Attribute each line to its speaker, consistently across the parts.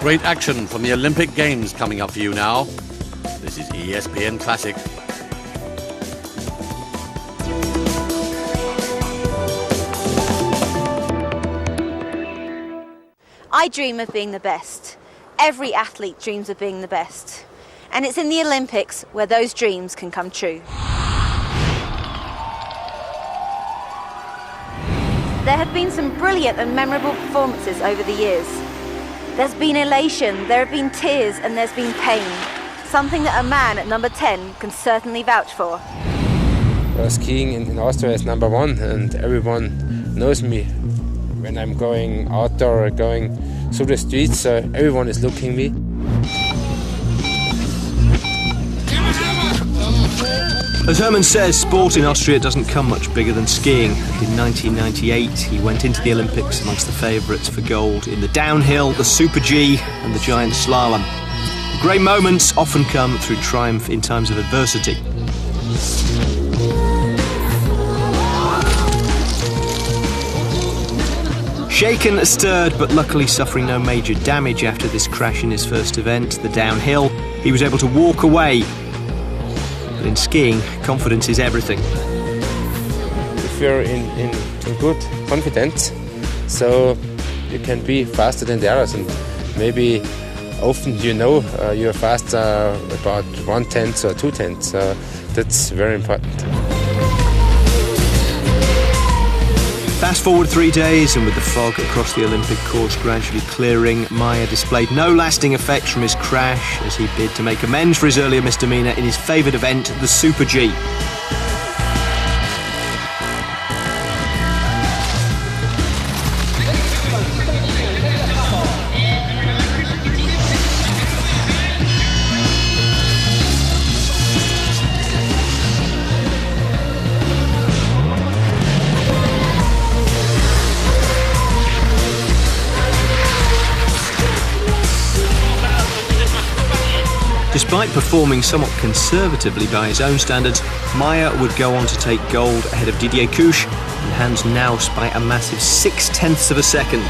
Speaker 1: Great action from the Olympic Games coming up for you now. This is ESPN Classic.
Speaker 2: I dream of being the best. Every athlete dreams of being the best. And it's in the Olympics where those dreams can come true. There have been some brilliant and memorable performances over the years. There's been elation, there have been tears, and there's been pain. Something that a man at number 10 can certainly vouch for.
Speaker 3: Skiing in Austria is number one, and everyone knows me. When I'm going outdoor or going through the streets, everyone is looking at me.
Speaker 4: As Hermann says, sport in Austria doesn't come much bigger than skiing. And in 1998, he went into the Olympics amongst the favourites for gold in the downhill, the Super G and the giant slalom. Great moments often come through triumph in times of adversity. Shaken, stirred, but luckily suffering no major damage after this crash in his first event, the downhill, he was able to walk away. But in skiing, confidence is everything.
Speaker 3: If you're in good confidence, so you can be faster than the others, and maybe often you're faster about 1/10 or 2/10. That's very important.
Speaker 4: Fast forward 3 days, and with the fog across the Olympic course gradually clearing, Meyer displayed no lasting effects from his crash as he bid to make amends for his earlier misdemeanour in his favoured event, the Super G. Despite performing somewhat conservatively by his own standards, Meyer would go on to take gold ahead of Didier Couche and Hans Knaus by a massive 0.6 of a second.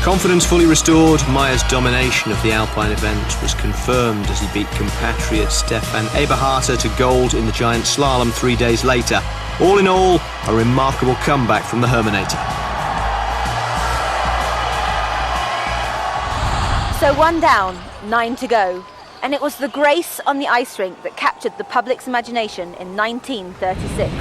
Speaker 4: Confidence fully restored, Meyer's domination of the Alpine event was confirmed as he beat compatriot Stefan Eberharter to gold in the giant slalom 3 days later. All in all, a remarkable comeback from the Herminator.
Speaker 2: So 1 down, 9 to go. And it was the grace on the ice rink that captured the public's imagination in 1936.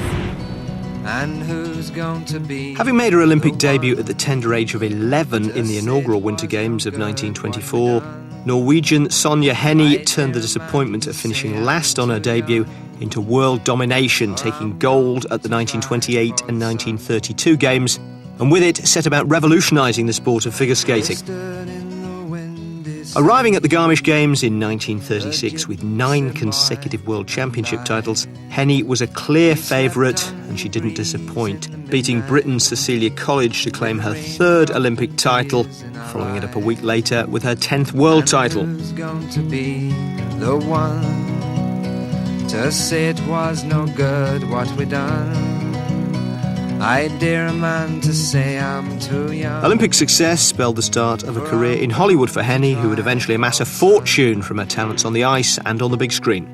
Speaker 5: And who's going to be...
Speaker 4: Having made her Olympic debut at the tender age of 11 in the inaugural Winter Games of 1924, Norwegian Sonja Henie turned the disappointment of finishing last on her debut into world domination, taking gold at the 1928 and 1932 Games, and with it set about revolutionising the sport of figure skating. Arriving at the Garmisch Games in 1936 with 9 consecutive World Championship titles, Henie was a clear favourite and she didn't disappoint, beating Britain's Cecilia College to claim her 3rd Olympic title, following it up a week later with her 10th world title.
Speaker 5: Who's going to be the one to say it was no good what we done? I dare a man to say I'm too young.
Speaker 4: Olympic success spelled the start of a career in Hollywood for Henie, who would eventually amass a fortune from her talents on the ice and on the big screen.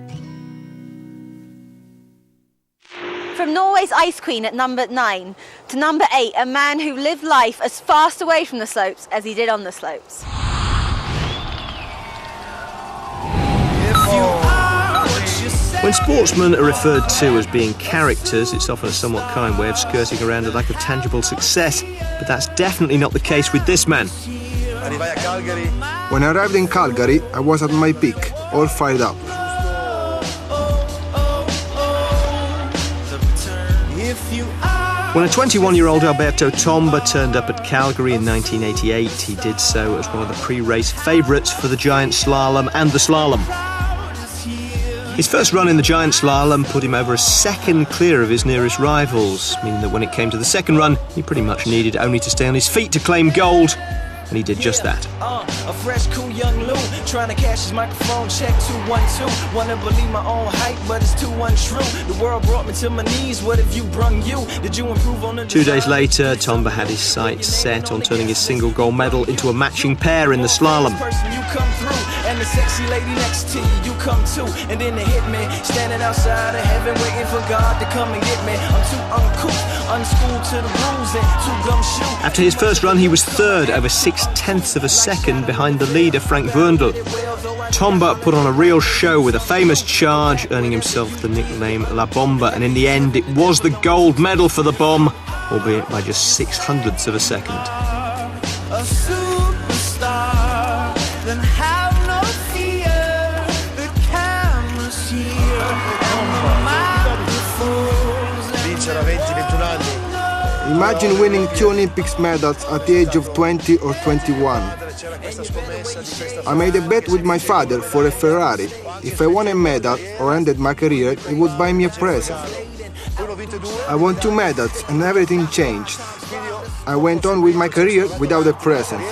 Speaker 2: From Norway's ice queen at number 9 to number 8, a man who lived life as fast away from the slopes as he did on the slopes.
Speaker 4: When sportsmen are referred to as being characters, it's often a somewhat kind way of skirting around a lack of tangible success, but that's definitely not the case with this man.
Speaker 6: When I arrived in Calgary, I was at my peak, all fired up.
Speaker 4: When a 21-year-old Alberto Tomba turned up at Calgary in 1988, he did so as one of the pre-race favourites for the giant slalom and the slalom. His first run in the giant slalom put him over a second clear of his nearest rivals, meaning that when it came to the second run, he pretty much needed only to stay on his feet to claim gold. and he did just that.
Speaker 7: A fresh, cool young Lou, trying to cash his microphone check 212. Wanna believe my own hype, but it's too untrue. The world brought me to my knees. What have you brung you? Did you improve on the
Speaker 4: 2 days later, Tomba had his sights set on turning his single gold medal into a matching pair in the slalom.
Speaker 7: You come through, and the sexy lady next to you come too. And then they hit me, standing outside of heaven, waiting for God to come and get me. I'm too uncouth, unschooled to the rules, and too gumshoe.
Speaker 4: After his first run, he was third, over 0.6 of a second behind the leader, Frank Wurndl. Tomba put on a real show with a famous charge, earning himself the nickname La Bomba, and in the end it was the gold medal for the Bomb, albeit by just 0.6 of a second.
Speaker 7: A superstar, then have no fear. The camera's here, and the microphones.
Speaker 6: Imagine winning 2 Olympics medals at the age of 20 or 21. I made a bet with my father for a Ferrari. If I won a medal or ended my career, he would buy me a present. I won 2 medals and everything changed. I went on with my career without a present.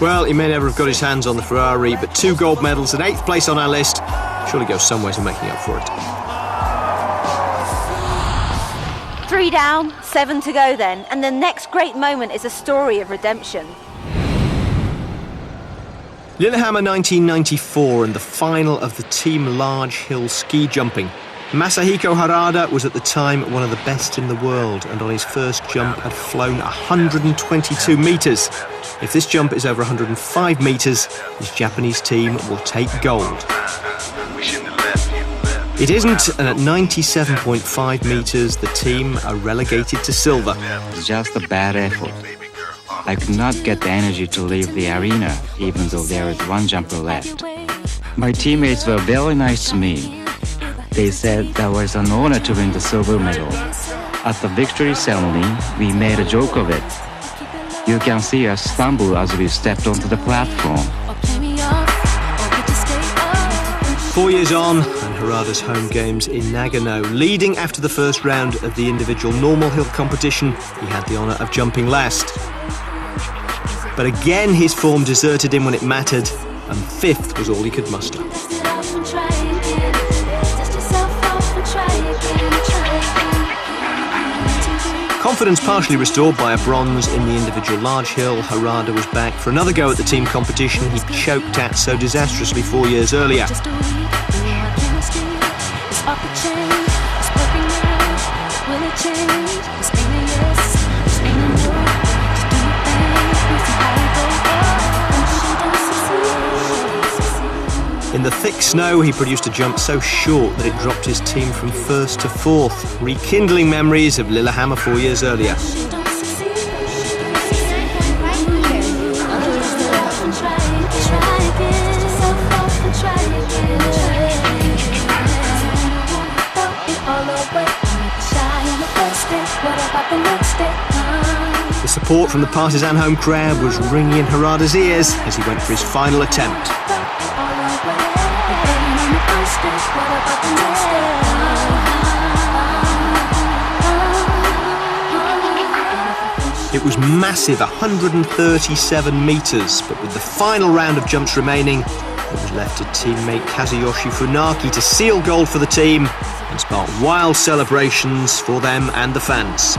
Speaker 4: Well, he may never have got his hands on the Ferrari, but 2 gold medals and 8th place on our list surely goes somewhere to making up for it.
Speaker 2: 3 down, 7 to go then, and the next great moment is a story of redemption.
Speaker 4: Lillehammer 1994 and the final of the Team Large Hill ski jumping. Masahiko Harada was at the time one of the best in the world, and on his first jump had flown 122 metres. If this jump is over 105 metres, his Japanese team will take gold. It isn't, and at 97.5 metres, the team are relegated to silver.
Speaker 8: Just a bad effort. I could not get the energy to leave the arena, even though there is 1 jumper left. My teammates were very nice to me. They said that was an honor to win the silver medal. At the victory ceremony, we made a joke of it. You can see us stumble as we stepped onto the platform.
Speaker 4: 4 years on, and Harada's home games in Nagano. Leading after the first round of the individual normal hill competition, he had the honour of jumping last. But again, his form deserted him when it mattered, and 5th was all he could muster. Confidence partially restored by a bronze in the individual large hill, Harada was back for another go at the team competition he choked at so disastrously 4 years earlier. In the thick snow, he produced a jump so short that it dropped his team from 1st to 4th, rekindling memories of Lillehammer 4 years earlier. The support from the Partizan home crowd was ringing in Harada's ears as he went for his final attempt. It was massive, 137 metres, but with the final round of jumps remaining, it was left to teammate Kazuyoshi Funaki to seal gold for the team and spark wild celebrations for them and the fans.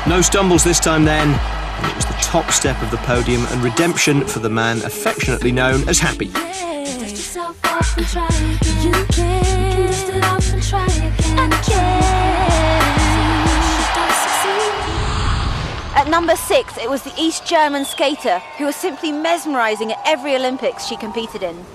Speaker 4: No stumbles this time then, and it was the top step of the podium and redemption for the man affectionately known as Happy.
Speaker 2: At number 6, it was the East German skater who was simply mesmerising at every Olympics she competed in.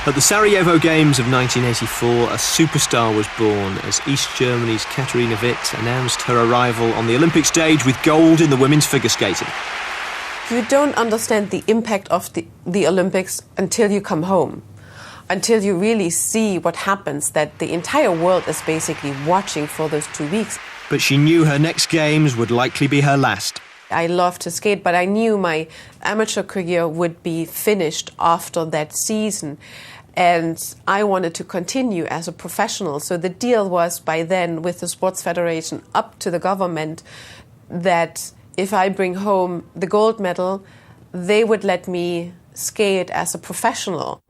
Speaker 4: At the Sarajevo Games of 1984, a superstar was born as East Germany's Katharina Witt announced her arrival on the Olympic stage with gold in the women's figure skating.
Speaker 9: You don't understand the impact of the Olympics until you come home, until you really see what happens, that the entire world is basically watching for those 2 weeks.
Speaker 4: But she knew her next games would likely be her last.
Speaker 9: I love to skate, but I knew my amateur career would be finished after that season. And I wanted to continue as a professional. So the deal was by then with the Sports Federation up to the government that if I bring home the gold medal, they would let me skate as a professional.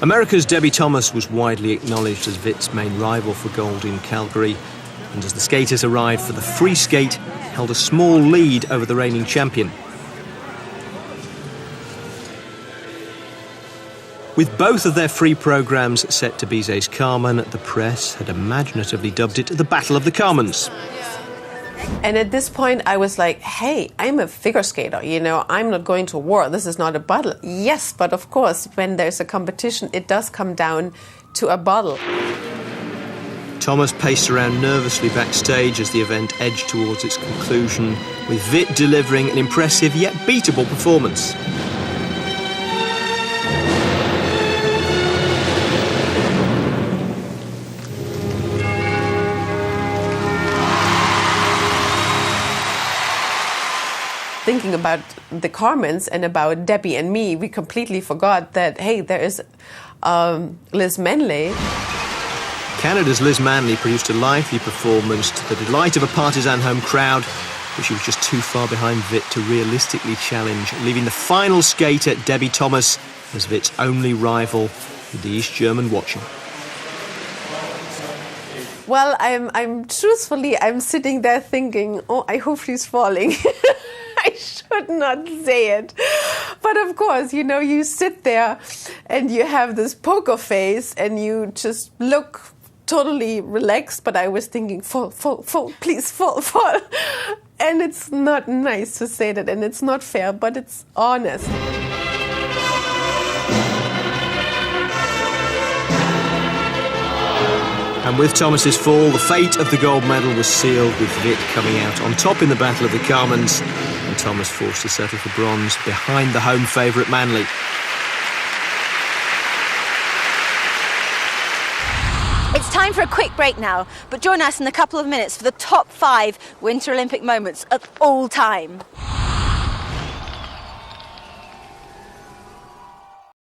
Speaker 4: America's Debbie Thomas was widely acknowledged as Witt's main rival for gold in Calgary. And as the skaters arrived for the free skate, held a small lead over the reigning champion. With both of their free programmes set to Bizet's Carmen, the press had imaginatively dubbed it the Battle of the Carmens.
Speaker 9: And at this point, I was like, hey, I'm a figure skater, you know, I'm not going to war. This is not a battle. Yes, but of course, when there's a competition, it does come down to a battle.
Speaker 4: Thomas paced around nervously backstage as the event edged towards its conclusion, with Witt delivering an impressive yet beatable performance.
Speaker 9: Thinking about the Carmens and about Debbie and me, we completely forgot that, hey, there is Liz Manley.
Speaker 4: Canada's Liz Manley produced a lively performance to the delight of a partisan home crowd, but she was just too far behind Witt to realistically challenge, leaving the final skater, Debbie Thomas, as Witt's only rival, with the East German watching.
Speaker 9: Well, I'm truthfully sitting there thinking, oh, I hope she's falling. I should not say it. But of course, you know, you sit there and you have this poker face and you just look totally relaxed. But I was thinking, fall, please fall. And it's not nice to say that, and it's not fair, but it's honest.
Speaker 4: And with Thomas's fall, the fate of the gold medal was sealed, with Witt coming out on top in the Battle of the Carmens, and Thomas forced to settle for bronze behind the home favourite Manley.
Speaker 2: It's time for a quick break now, but join us in a couple of minutes for the top 5 Winter Olympic moments of all time.